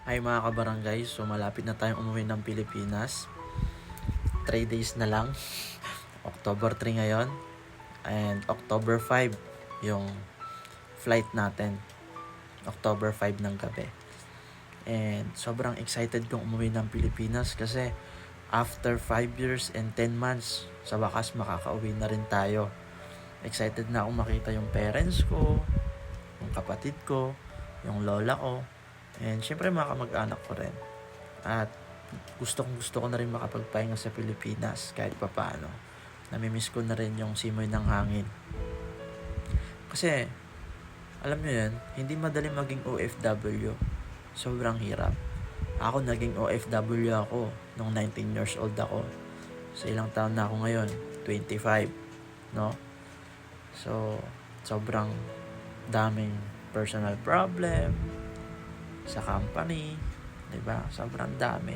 Ay mga kabarangay, so malapit na tayong umuwi ng Pilipinas. 3 days na lang. October 3 ngayon. And October 5 yung flight natin. October 5 ng gabi. And sobrang excited kong umuwi ng Pilipinas kasi after 5 years and 10 months, sa wakas makakauwi na rin tayo. Excited na akong makita yung parents ko, yung kapatid ko, yung lola ko, and syempre mga kamag-anak ko rin. At gusto ko na rin makapagpahinga sa Pilipinas kahit papaano. Namimiss ko na rin yung simoy ng hangin. Kasi, alam nyo yan, hindi madali maging OFW. Sobrang hirap. Ako naging OFW ako nung 19 years old ako. So ilang taon na ako ngayon? 25. No? So, sobrang daming personal problem sa company, 'di ba? Sobrang dami.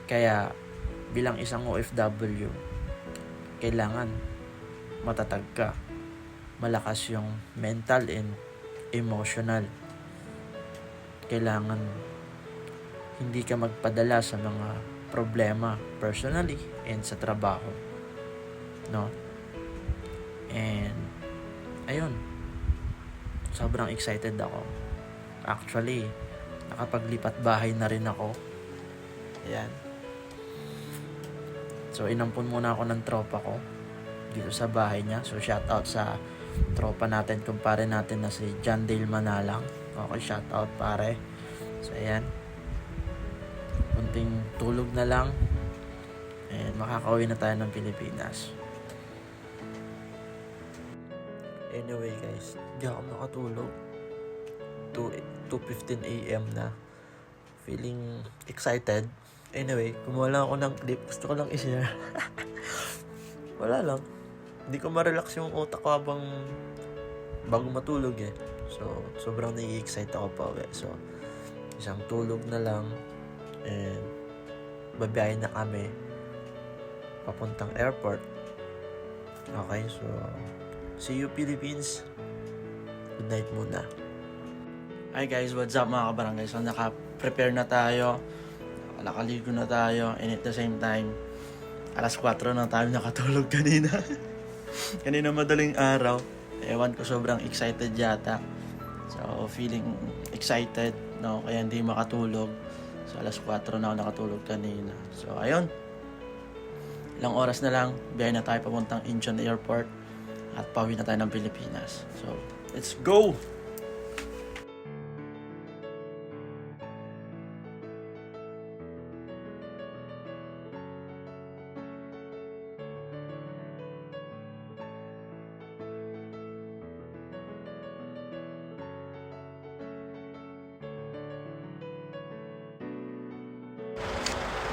Kaya bilang isang OFW, kailangan matatag ka. Malakas yung mental and emotional. Kailangan hindi ka magpadala sa mga problema personally and sa trabaho. No? And ayun. Sobrang excited ako. Actually, nakapaglipat bahay na rin ako. Ayan. So, inampun muna ako ng tropa ko dito sa bahay niya. So, shout out sa tropa natin, kumpare natin na si John Dale Manalang. Okay, shout out pare. So, ayan. Kunting tulog na lang. And makakauwi na tayo ng Pilipinas. Anyway guys, di ako makatulog. 2:15 AM na. Feeling excited. Anyway, kumuha lang ako ng clip. Gusto ko lang i-share. Wala lang. Hindi ko ma-relax yung utak ko habang bago matulog eh. So, sobrang nai-excite ako pa uwi. So, isang tulog na lang. And, babiyahin na kami. Papuntang airport. Okay, so, see you Philippines. Good night muna. Hi guys, what's up mga kabarangay? So naka-prepare na tayo, nakaligo na tayo, and at the same time, alas 4 na tayo nakatulog kanina. Kanina madaling araw. Ewan ko, sobrang excited yata. So feeling excited, no? Kaya hindi makatulog. So alas 4 na ako nakatulog kanina. So ayun, ilang oras na lang, biyahe na tayo papuntang Incheon Airport at pauwi na tayo ng Pilipinas. So let's go!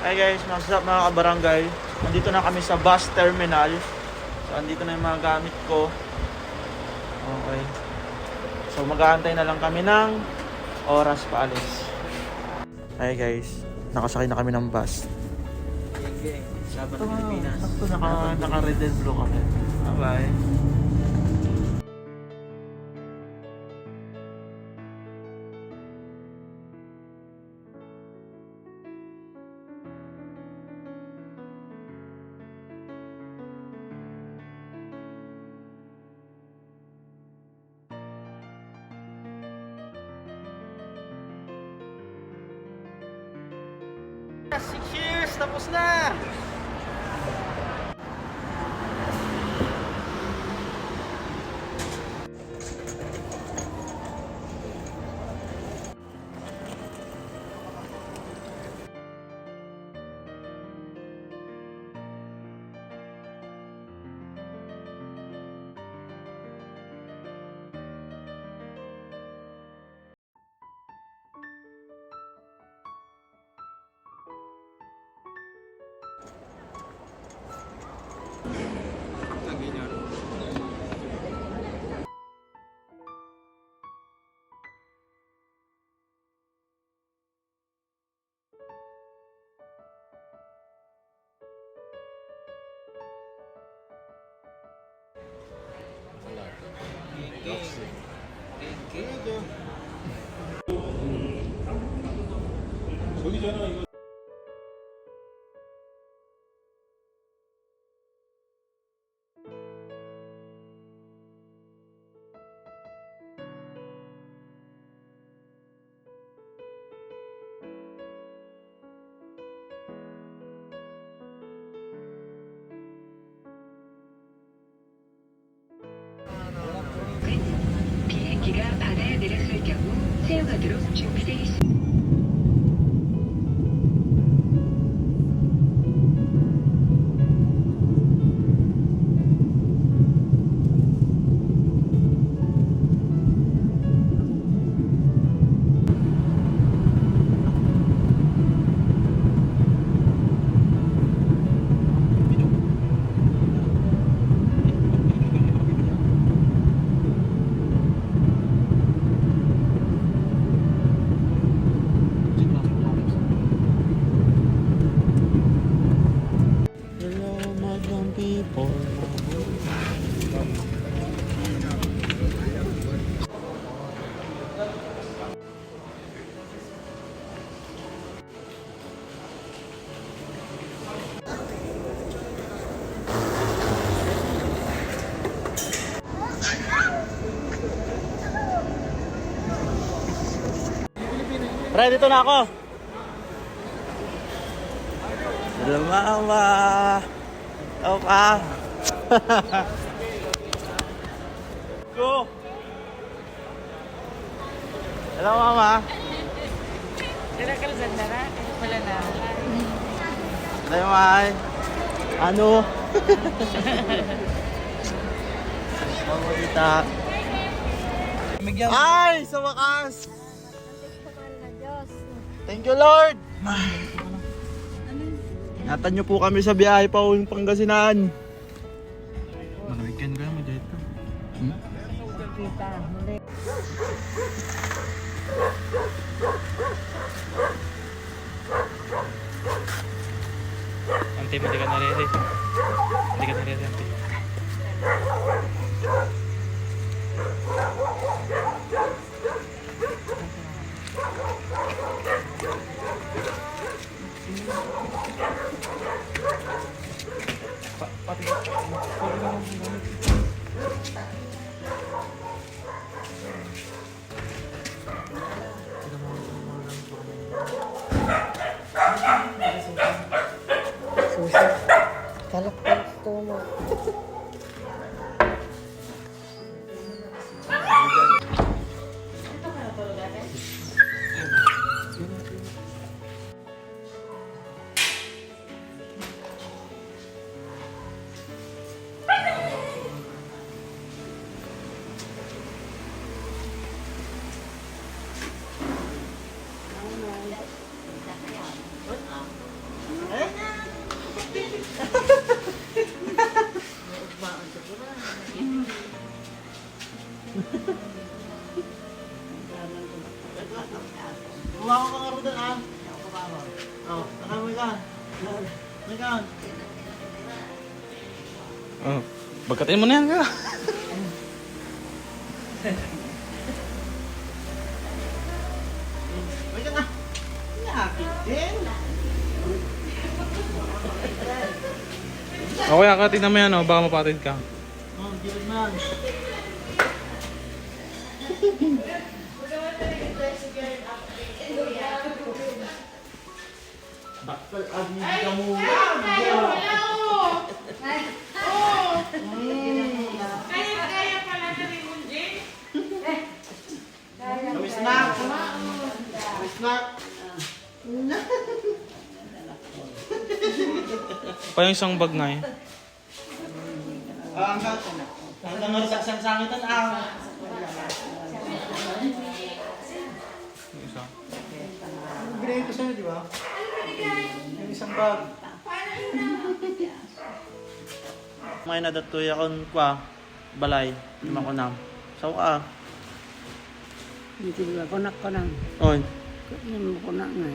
Hi guys, what's up mga kabarangay? Nandito na kami sa bus terminal. So, andito na yung mga gamit ko. Okay. So, mag-aantay na lang kami ng oras paalis. Hi guys, nakasakay na kami ng bus. Okay, Sabang Pilipinas. Sakto naka-red and blue kami. Bye-bye. Cheers! Tapos na! 비행기가 바다에 내렸을 경우 수영하도록 준비되어 있습니다. Hello, madlang people. Pre, dito na ako. Hello, mama. Oh, pa. Go. Hello, mama. Dala ka sa dara, ano pala na? Hello, Mai. Ano? Mama, tita. Ay, sa wakas. Thank you, Lord. Ingatan niyo po kami sa biyahe pa uwing Pangasinan. Mag-weekend ka naman dito. Kita, muli. Ante, hindi ka narere. Hindi ka narere, ante. Susi. Kalak ko gusto mo. Bumawa ka nga rin doon, ah. Oh, nakawin ka. May ka. Oh, bagkatin mo na yan ka. May ka na. Nakakit din. Okay, akatin na mo yan, oh. Baka mapatid ka. Oh, gilid mo yan. Bakal agi ka muna. Kaya pala na rin mo, Jane. Kami snack. Kami snack. Pa yung isang bag na eh. Hanggang nagsasangsangitan ang. Yung isa. Binigay ko sa'yo, di ba? Yung isang bag. May nadatuy akong kwa, balay, lima ko na. So ka. Hindi ba kunak ko nang. Oy. Hindi mo kunak nga.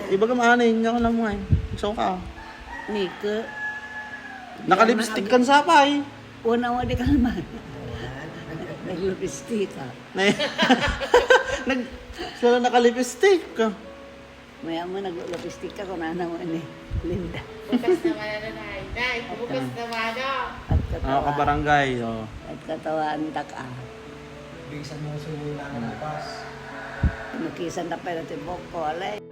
Iba ka maanin, hindi ako lang mo eh. So ka. Nika. Nakalipstick kan sa pay. Una mo di kalman. Naglipstick ka. Nag sila nakalipstick ka. Maya mo naglulapistik ka kung ano mo ni Linda. Bukas naman na nanay. Nay, bukas naman na. At Mga katawan. kabarangay, oh. At katawan tak Bisan mo sa mga bukas. Nukisan na pala tibok ko, alay.